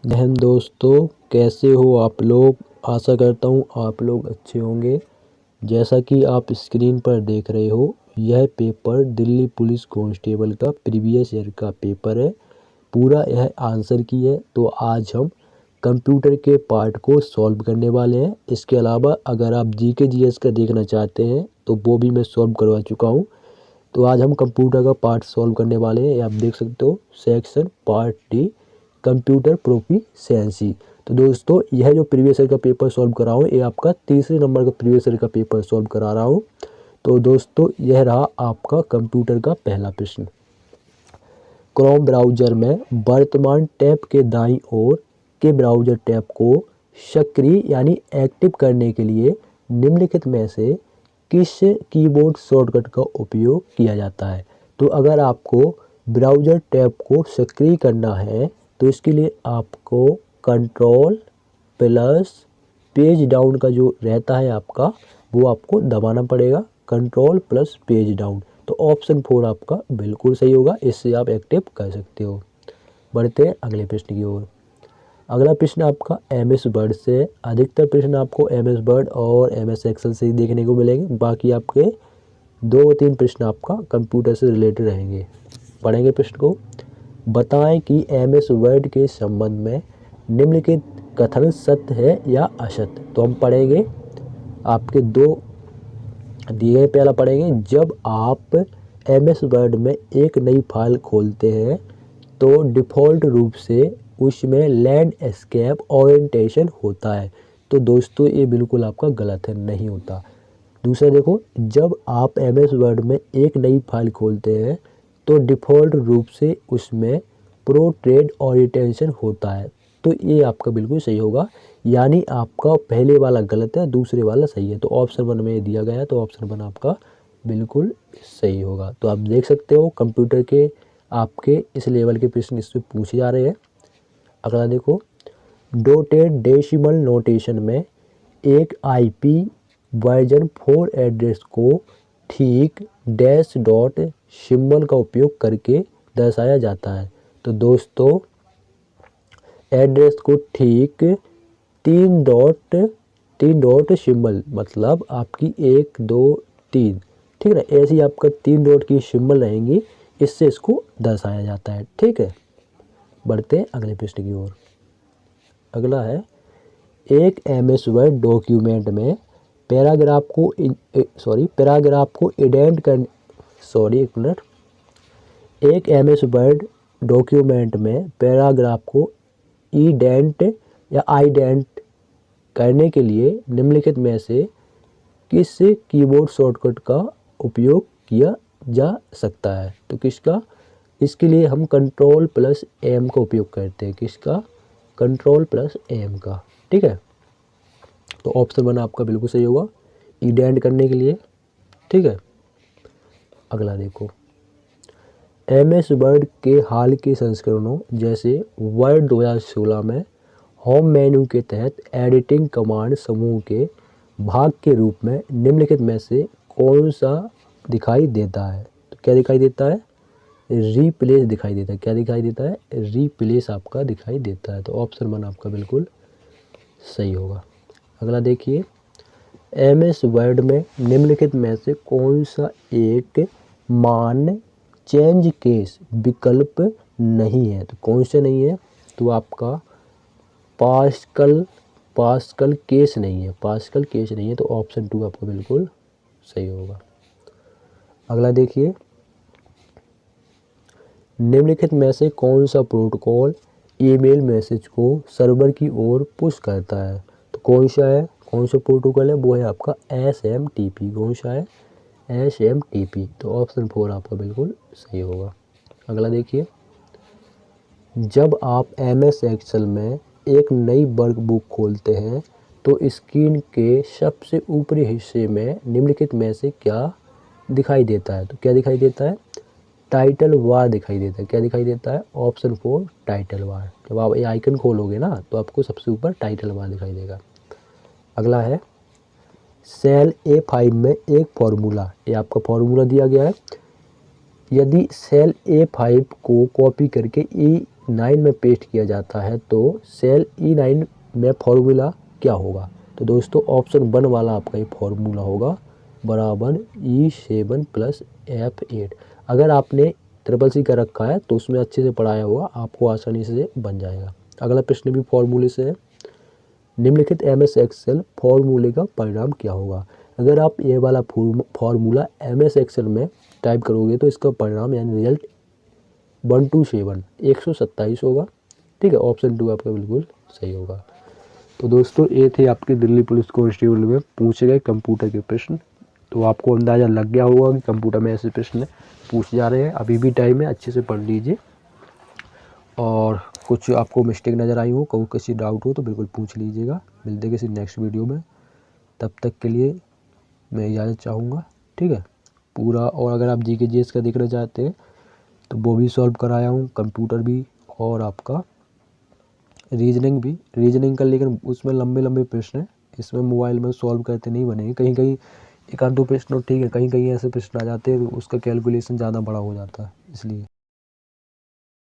बहन दोस्तों, कैसे हो आप लोग। आशा करता हूँ आप लोग अच्छे होंगे। जैसा कि आप स्क्रीन पर देख रहे हो, यह पेपर दिल्ली पुलिस कांस्टेबल का प्रीवियस ईयर का पेपर है। पूरा यह आंसर की है। तो आज हम कंप्यूटर के पार्ट को सॉल्व करने वाले हैं। इसके अलावा अगर आप जीके जीएस का देखना चाहते हैं तो वो भी मैं सॉल्व करवा चुका हूँ। तो आज हम कंप्यूटर का पार्ट सॉल्व करने वाले हैं। आप देख सकते हो section part D, computer proficiency. तो दोस्तों, यह जो प्रीवियस ईयर का पेपर सॉल्व करा हूँ, ये आपका तीसरे नंबर का प्रीवियस ईयर का पेपर सॉल्व करा रहा हूँ। तो दोस्तों, यह रहा आपका कंप्यूटर का पहला प्रश्न। क्रोम ब्राउज़र में वर्तमान टैब के दाईं ओर के ब्राउज़र टैब को सक्रिय यानी एक्टिव करने के लिए निम्नलिखित में से किस कीबोर्ड शॉर्टकट का उपयोग किया जाता है। तो अगर आपको ब्राउज़र टैब को सक्रिय करना है तो इसके लिए आपको कंट्रोल प्लस पेज डाउन का जो रहता है आपका, वो आपको दबाना पड़ेगा। Control plus page down. तो ऑप्शन 4 आपका बिल्कुल सही होगा। इससे आप एक्टिव कर सकते हो। बढ़ते हैं अगले प्रश्न की ओर। अगला प्रश्न आपका एमएस वर्ड से। अधिकतर प्रश्न आपको एमएस वर्ड और एमएस एक्सेल से ही देखने को मिलेंगे। बाकी आपके 2-3 प्रश्न आपका कंप्यूटर से रिलेटेड रहेंगे। पढ़ेंगे प्रश्न को। बताएं कि एमएस वर्ड के संबंध में निम्नलिखित कथन सत्य है या असत्य। तो हम पढ़ेंगे आपके 2 दिए। पहला पढ़ेंगे, जब आप एमएस वर्ड में एक नई फाइल खोलते हैं तो डिफ़ॉल्ट रूप से उसमें लैंडस्केप ओरिएंटेशन होता है। तो दोस्तों, ये बिल्कुल आपका गलत है, नहीं होता। दूसरा देखो, जब आप एमएस वर्ड में एक नई फाइल खोलते हैं तो डिफ़ॉल्ट रूप से उसमें पोर्ट्रेट ओरिएंटेशन होता है। तो ये आपका बिल्कुल सही होगा। यानी आपका पहले वाला गलत है, दूसरे वाला सही है। तो ऑप्शन 1 में दिया गया है, तो ऑप्शन 1 आपका बिल्कुल सही होगा। तो आप देख सकते हो कंप्यूटर के आपके इस लेवल के प्रश्न इससे पूछे जा रहे हैं। अगला देखो, डॉटेड डेसिमल नोटेशन में एक आईपी वर्जन 4 एड्रेस को ठीक डैश डॉट सिंबल का उपयोग करके दर्शाया जाता है। तो दोस्तों, एड्रेस को ठीक 3 डॉट सिंबल मतलब आपकी 1 2 3, ठीक है। ऐसे ही आपका 3 डॉट की सिंबल रहेंगी, इससे इसको दर्शाया जाता है, ठीक है। बढ़ते हैं अगले प्रश्न की ओर। अगला है, एक एमएस वर्ड डॉक्यूमेंट में पैराग्राफ को इंडेंट कर एक मिनट। एक एमएस वर्ड डॉक्यूमेंट में पैराग्राफ को इंडेंट या आइडेंट करने के लिए निम्नलिखित में से किस कीबोर्ड शॉर्टकट का उपयोग किया जा सकता है। तो किसका? इसके लिए हम कंट्रोल प्लस एम का उपयोग करते हैं। किसका? कंट्रोल प्लस एम का, ठीक है। तो ऑप्शन 1 आपका बिल्कुल सही होगा, इंडेंट करने के लिए, ठीक है। अगला देखो, एमएस वर्ड के हाल के संस्करणों जैसे वर्ड 2016 में होम मेन्यू के तहत एडिटिंग कमांड समूह के भाग के रूप में निम्नलिखित में से कौन सा दिखाई देता है। तो क्या दिखाई देता है? रिप्लेस दिखाई देता है। क्या दिखाई देता है? रिप्लेस आपका दिखाई देता है। तो ऑप्शन 1 आपका बिल्कुल सही होगा। अगला देखिए, एमएस वर्ड में निम्नलिखित में से कौन सा एक मान चेंज केस विकल्प नहीं है। तो कौन सा नहीं है? तो आपका पास्कल केस नहीं है। पास्कल केस नहीं है, तो ऑप्शन 2 आपका बिल्कुल सही होगा। अगला देखिए, निम्नलिखित में से कौन सा प्रोटोकॉल ईमेल मैसेज को सर्वर की ओर पुश करता है। तो कौन सा है? कौन सा प्रोटोकॉल है? वो है आपका SMTP। कौन सा है? SMTP। तो ऑप्शन 4 आपका बिल्कुल सही होगा। अगला देखिए, जब आप MS एक्सेल में एक नई वर्कबुक खोलते हैं तो स्क्रीन के सबसे ऊपरी हिस्से में निम्नलिखित में से क्या दिखाई देता है। तो क्या दिखाई देता है? टाइटल बार दिखाई देता है। क्या दिखाई देता है? Option 4 title bar. जब आप ये आइकन खोलोगे ना तो आपको सबसे ऊपर टाइटल बार दिखाई देगा। अगला है, सेल A5 में एक फॉर्मूला, ये आपका फॉर्मूला दिया गया है। यदि सेल A5 को कॉपी करके E9 में पेस्ट किया जाता है तो सेल E9 में फॉर्मूला क्या होगा? तो दोस्तों ऑप्शन 1 वाला आपका ये फॉर्मूला होगा बराबर E7 + F8। अगर आपने CCC का रखा है तो उसमें अच्छे से पढ़ाया हुआ, आपको आसानी से बन जाएगा। अगला प्रश्न भी फॉर्मूले से है। निम्नलिखित MS एक्सेल फॉर्मूले का परिणाम क्या होगा? अगर आप ये वाला फॉर्मूला MS एक्सेल में टाइप करोगे तो इसका परिणाम यानी रिजल्ट 127 127 होगा। ठीक है, ऑप्शन 2 आपका बिल्कुल सही होगा। तो दोस्तों ये थे आपके दिल्ली पुलिस कांस्टेबल में पूछे गए कंप्यूटर के प्रश्न। तो आपको अंदाज़ा लग गया होगा कि कंप्यूटर में ऐसे प्रश्न पूछे जा रहे हैं। अभी भी टाइम है, अच्छे से पढ़ लीजिए। और कुछ आपको मिस्टेक नज़र आई हो, कोई किसी डाउट हो तो बिल्कुल पूछ लीजिएगा। मिलते हैं किसी नेक्स्ट वीडियो में, तब तक के लिए मैं इजाज़त चाहूँगा। ठीक है पूरा। और अगर आप GK GS का देखना चाहते हैं तो वो भी सॉल्व कराया हूँ, कंप्यूटर भी और आपका रीजनिंग का, लेकिन उसमें लंबे लंबे प्रश्न हैं। इसमें मोबाइल में सॉल्व करते नहीं बनेंगे। कहीं कहीं एक आध दो प्रश्न ठीक है, कहीं कहीं ऐसे प्रश्न आ जाते हैं उसका कैलकुलेशन ज़्यादा बड़ा हो जाता है, इसलिए